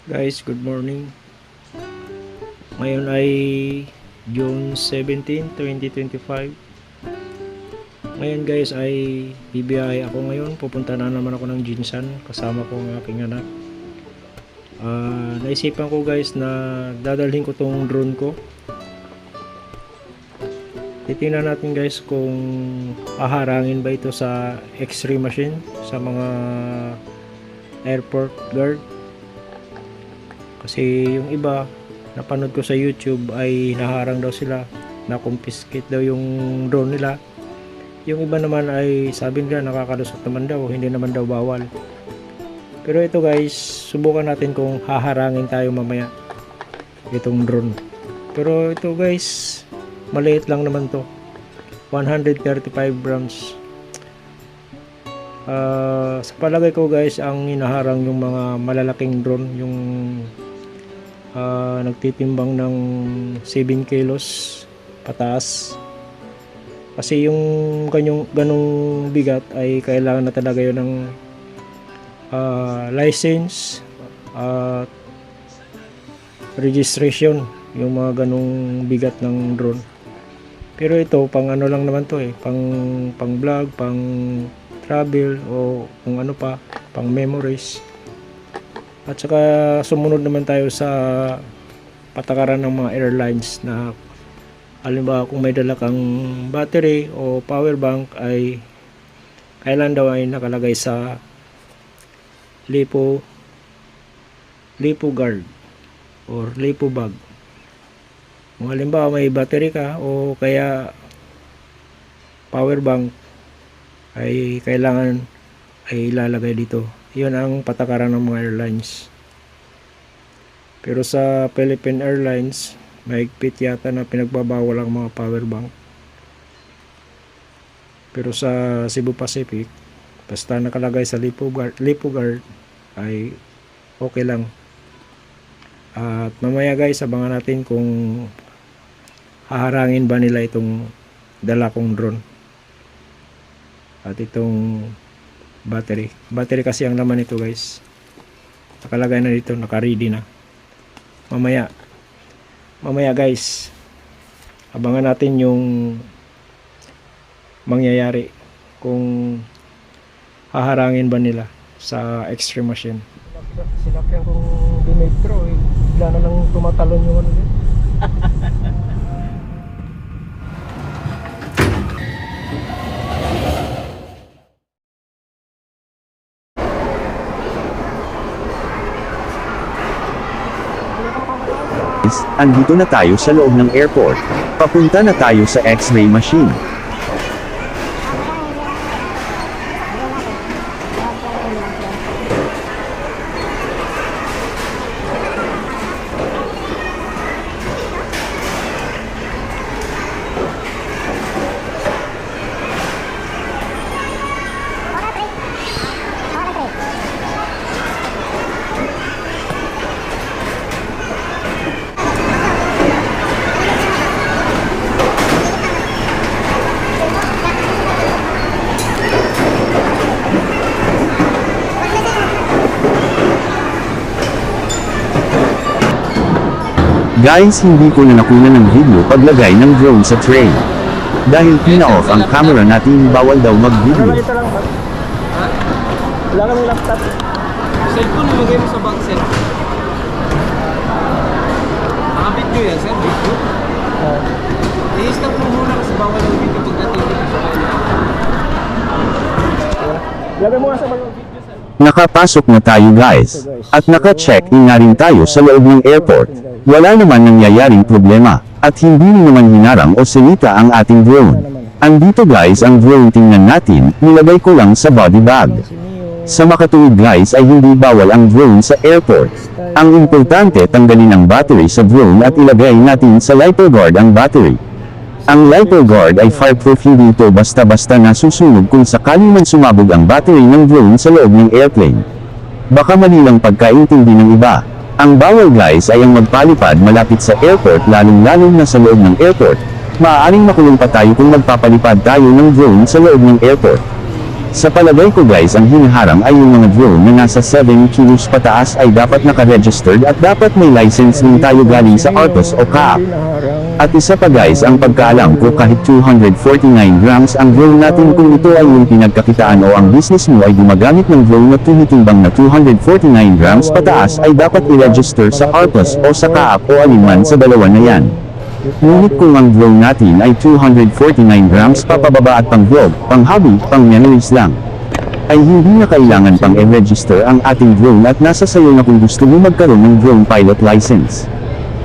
Guys, good morning. Ngayon ay June 17, 2025. Ngayon guys ay bibiyahe ako ngayon. Pupunta na naman ako ng Jinsan. Kasama ko ang aking anak. Naisipan ko guys na dadalhin ko tong drone ko. Titingnan natin guys kung haharangin ba ito sa X-ray machine sa mga airport guard. Kasi yung iba napanood ko sa YouTube ay naharang daw sila, na-confiscate daw yung drone nila. Yung iba naman ay sabi nila nakakalusot naman daw, hindi naman daw bawal. Pero ito guys, subukan natin kung haharangin tayo mamaya itong drone. Pero ito guys, maliit lang naman to, 135 grams. Sa palagay ko guys, ang hinaharang yung mga malalaking drone, yung nagtitimbang ng 7 kilos pataas. Kasi yung ganong bigat ay kailangan na talaga yun ng license at registration, yung mga ganong bigat ng drone. Pero ito pang ano lang naman to pang vlog, pang travel o kung ano pa, pang memories. At saka sumunod naman tayo sa patakaran ng mga airlines na halimbawa kung may dala kang battery o power bank ay kailan daw ay nakalagay sa lipo guard or lipo bag. Kung halimbawa may battery ka o kaya power bank ay kailangan ay ilalagay dito. Yun ang patakaran ng mga airlines. Pero sa Philippine Airlines, mahigpit yata na pinagbabawal ang mga power bank. Pero sa Cebu Pacific, basta nakalagay sa lipo guard ay okay lang. At mamaya guys, abangan natin kung haharangin ba nila itong dala kong drone at itong battery kasi ang laman nito guys, nakalagay na dito, naka-ready na. Mamaya guys, abangan natin yung mangyayari kung haharangin ba nila sa X-ray machine. Sinakyan kong Dimetro bigla na lang tumatalon yung ano din. Andito na tayo sa loob ng airport. Papunta na tayo sa X-ray machine. Guys, hindi ko na nakuha ng video paglagay ng drone sa tray. Dahil pina-off ang camera natin, bawal daw mag-video. Ito lang ba? Wala kami laptop. Cellphone, nilagay mo sa bag, sir. Naka-video yan, sir. Video. I-stop mo muna kasi bawal ang video pagdating dito sa kanya. Lagay mo nga sa mga video, sir. Nakapasok na tayo guys. At naka-check-in na rin tayo sa loob ng airport. Wala naman nangyayaring problema. At hindi naman hinarang o sinita ang ating drone. Andito guys ang drone, tingnan natin, nilagay ko lang sa body bag. Sa makatuwid guys ay hindi bawal ang drone sa airport. Ang importante, tanggalin ang battery sa drone at ilagay natin sa LiPo guard ang battery. Ang LiPo guard ay fireproof, hindi ito basta-basta na susunog kung sakali man sumabog ang battery ng drone sa loob ng airplane. Baka mali lang pagkaintindi ng iba. Ang bawal guys ay ang magpalipad malapit sa airport, lalong-lalo na sa loob ng airport. Maaaring makulong pa tayo kung magpapalipad tayo ng drone sa loob ng airport. Sa palagay ko guys, ang hinaharang ay yung mga drone na nasa 7 kilos pataas ay dapat naka-registered at dapat may license din tayo galing sa ARPOS o CAAP. At isa pa guys, ang pagkaalam ko kahit 249 grams ang drone natin, kung ito ay yung pinagkakitaan o ang business mo ay gumagamit ng drone na tumitimbang na 249 grams pataas ay dapat i-register sa ARPOS o sa CAAP o alinman sa dalawa na yan. Ngunit kung ang drone natin ay 249 grams pa pababa at pang vlog, pang hobby, pang memories lang, ay hindi na kailangan pang i-register ang ating drone at nasa sayo na kung gusto mo magkaroon ng drone pilot license.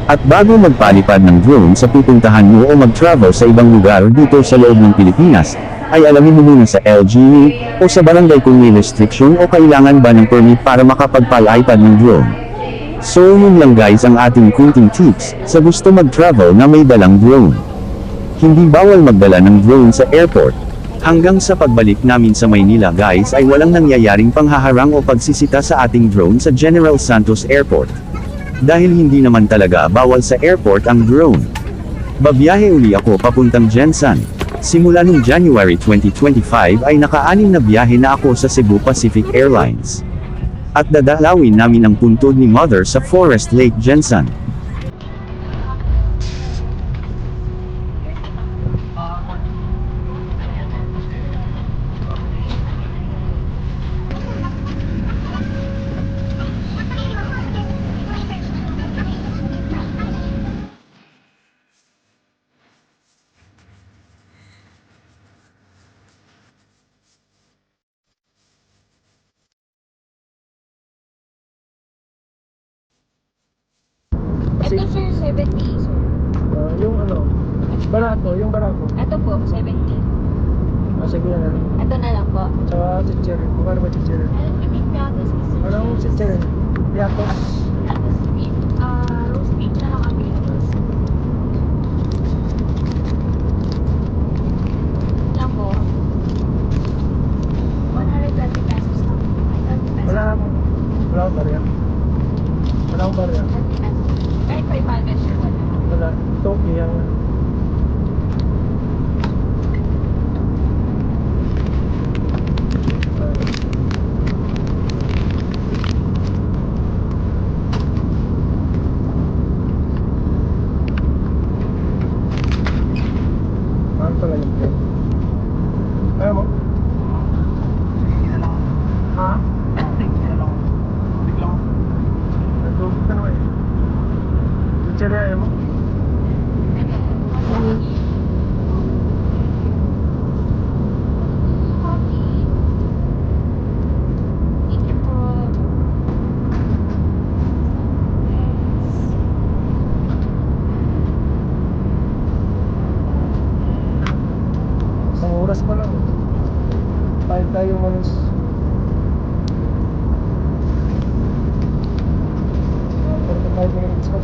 At bago magpalipad ng drone sa pupuntahan mo o mag-travel sa ibang lugar dito sa loob ng Pilipinas, ay alamin mo muna sa LGU o sa barangay kung may restriction o kailangan ba ng permit para makapagpalipad ng drone. So yun lang guys ang ating kunting tips sa gusto mag-travel na may dalang drone. Hindi bawal magdala ng drone sa airport. Hanggang sa pagbalik namin sa Maynila guys ay walang nangyayaring panghaharang o pagsisita sa ating drone sa General Santos Airport. Dahil hindi naman talaga bawal sa airport ang drone. Babiyahe uli ako papuntang Jensan. Simula nung January 2025 ay naka-6 na biyahe na ako sa Cebu Pacific Airlines. At dadalawin namin ang puntod ni Mother sa Forest Lake Jensan. Ito sir, 70 sir. Yung ano, yung barato. Ito po, 70. Sige na. Ito na lang po. Tsaka chichiri. Magkano ba chichiri? Anong chichiri? Piatos. Roast beef na lang available. Lang po. 120 pesos lang. 20 pesos. Wala akong barya. Wala akong barya. 20 pesos. Kahit 500 sir, wala. Wala. Toki yan. Mahal pala yung plate. Ayaw mo? Ha? Nagtubig ka naman eh. Chichiri ayaw mo? Thank you po. Isang oras pa lang. Kahit tayo manos. Pero 5 minutes pa.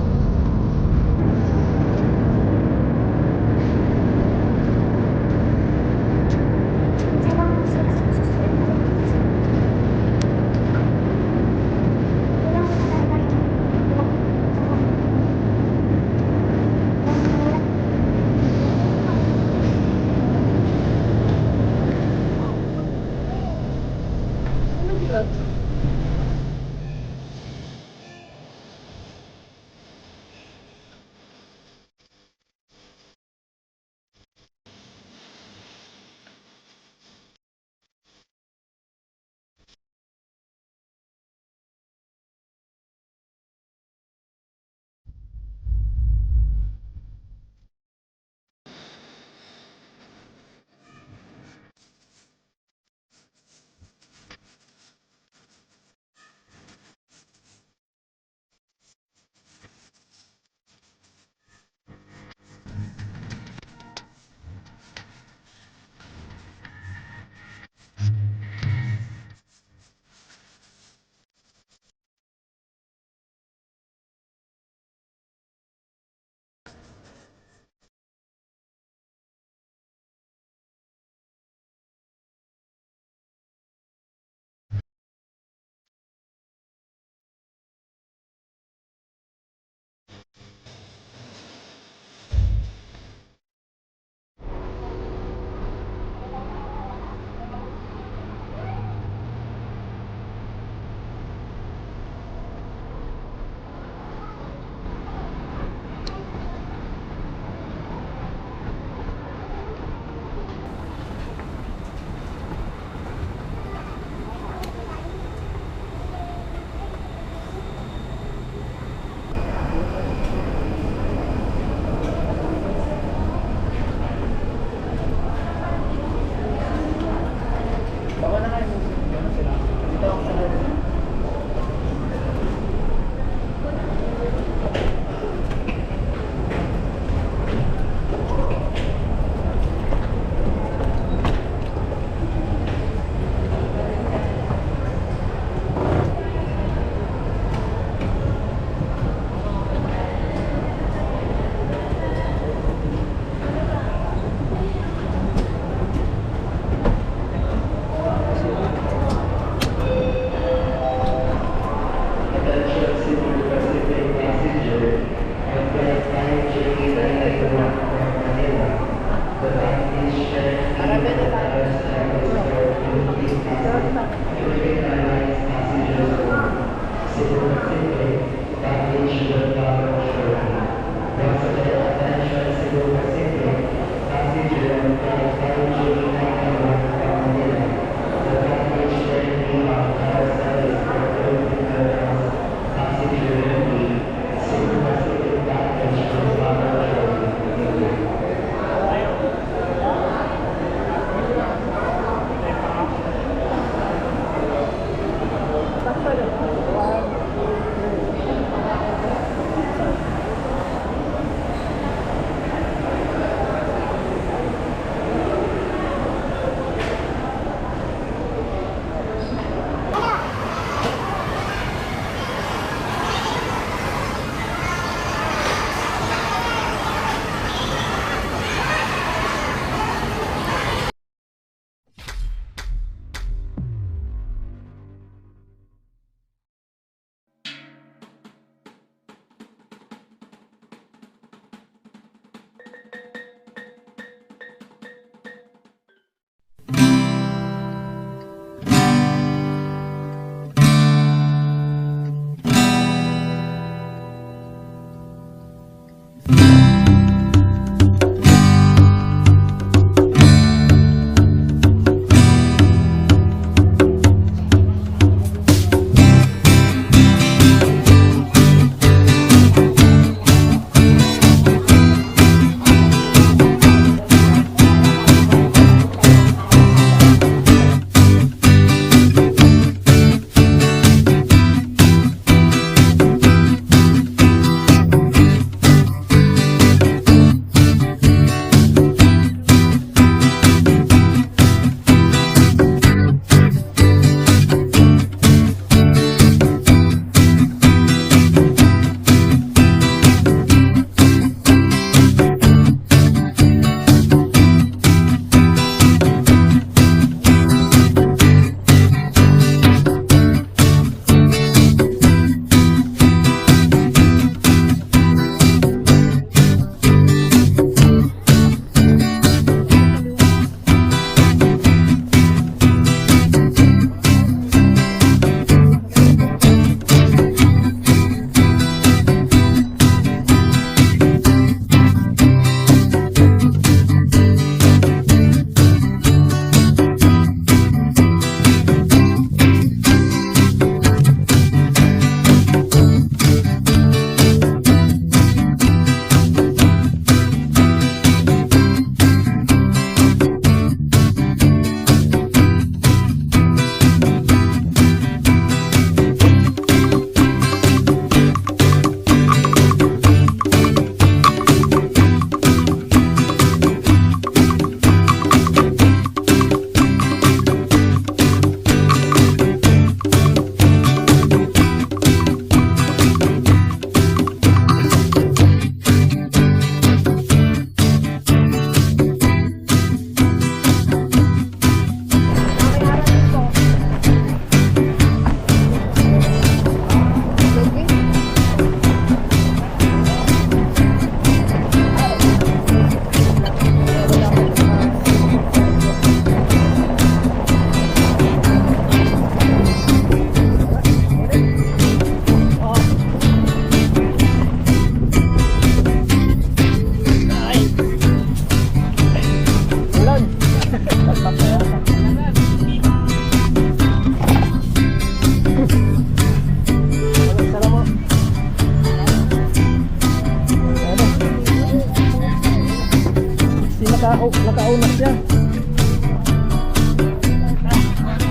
nakauna siya.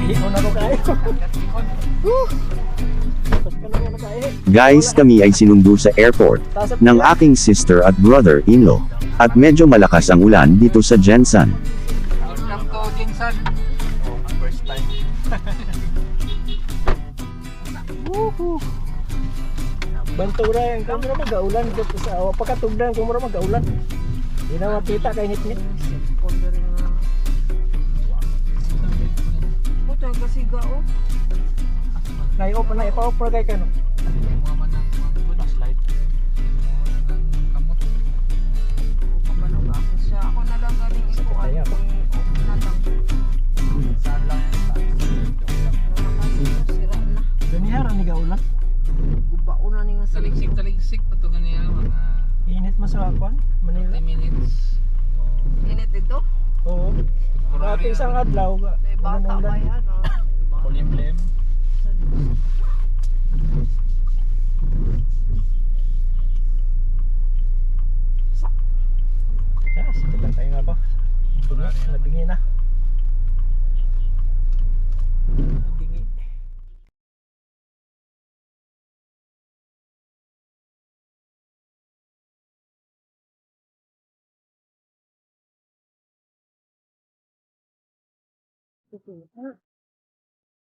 Iho na ko kayo. Guys, kami ay sinundo sa airport ng aking sister at brother-in-law. At medyo malakas ang ulan dito sa Jensan. Welcome to Jinsan. Oh, first time. Bantura yang kamu ra magaulan dito sa pagkatugdan kamu ra magaulan. Di na makita kay nitnit. Puto ang kasiga o. Na-open na ipa-offer kay kano. Mga man ng mga slide. Kamot. Kapanog ako siya. Ako na lang galing ikuan. Kaya pa. Na lang. Saan lang yan? Sira na. Ganihara ni gaulan. Gubao na ni nga sa Taligsik pa to ganyan. Mga Init man sa Kwan, Manila. 30 minutes. init dito. Oo. Dati isang adlaw ka. May bata pa yan o. Kulimlim. Yes, tignan tayo nga po. Nabingi na. Nabingi.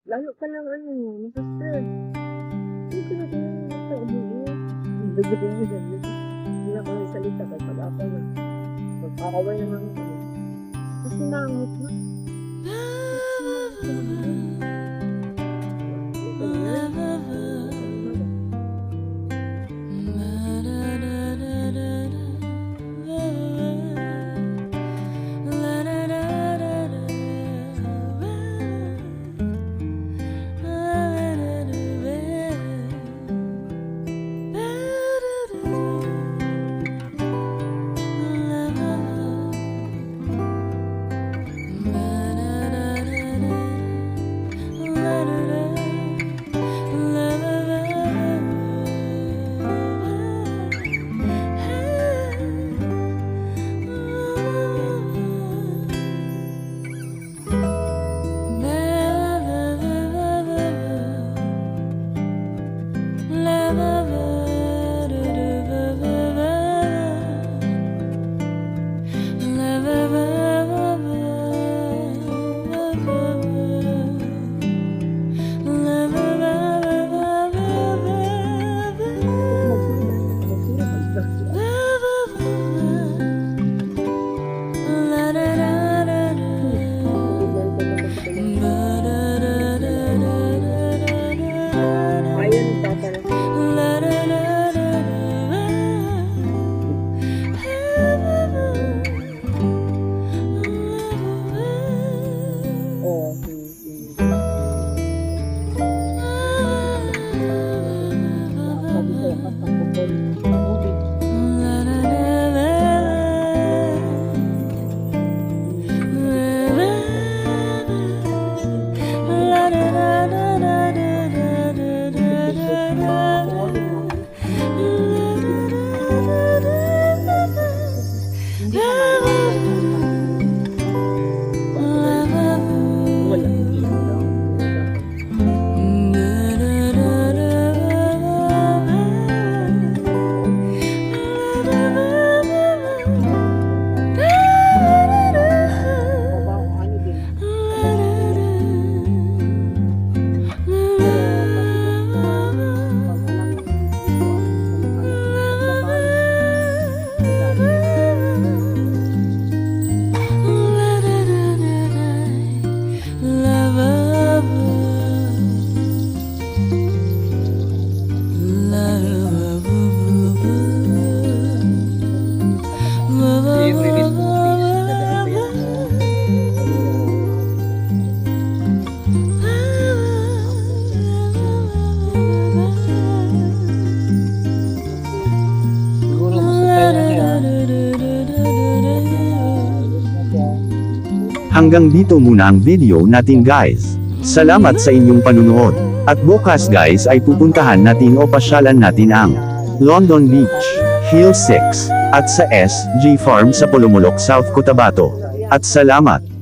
Layo ka lang ano, masasad. Hindi ko na kailangan sa ubuin. Dagdagan mo dyan. Hindi na ako nagsalita kahit pag-apa na. Magpakaway naman ako. Kasi nangot na. Hanggang dito muna ang video natin guys. Salamat sa inyong panunood. At bukas guys ay pupuntahan natin o pasyalan natin ang London Beach, Hill 6. At sa SG Farm sa Pulumulok, South Cotabato. At salamat!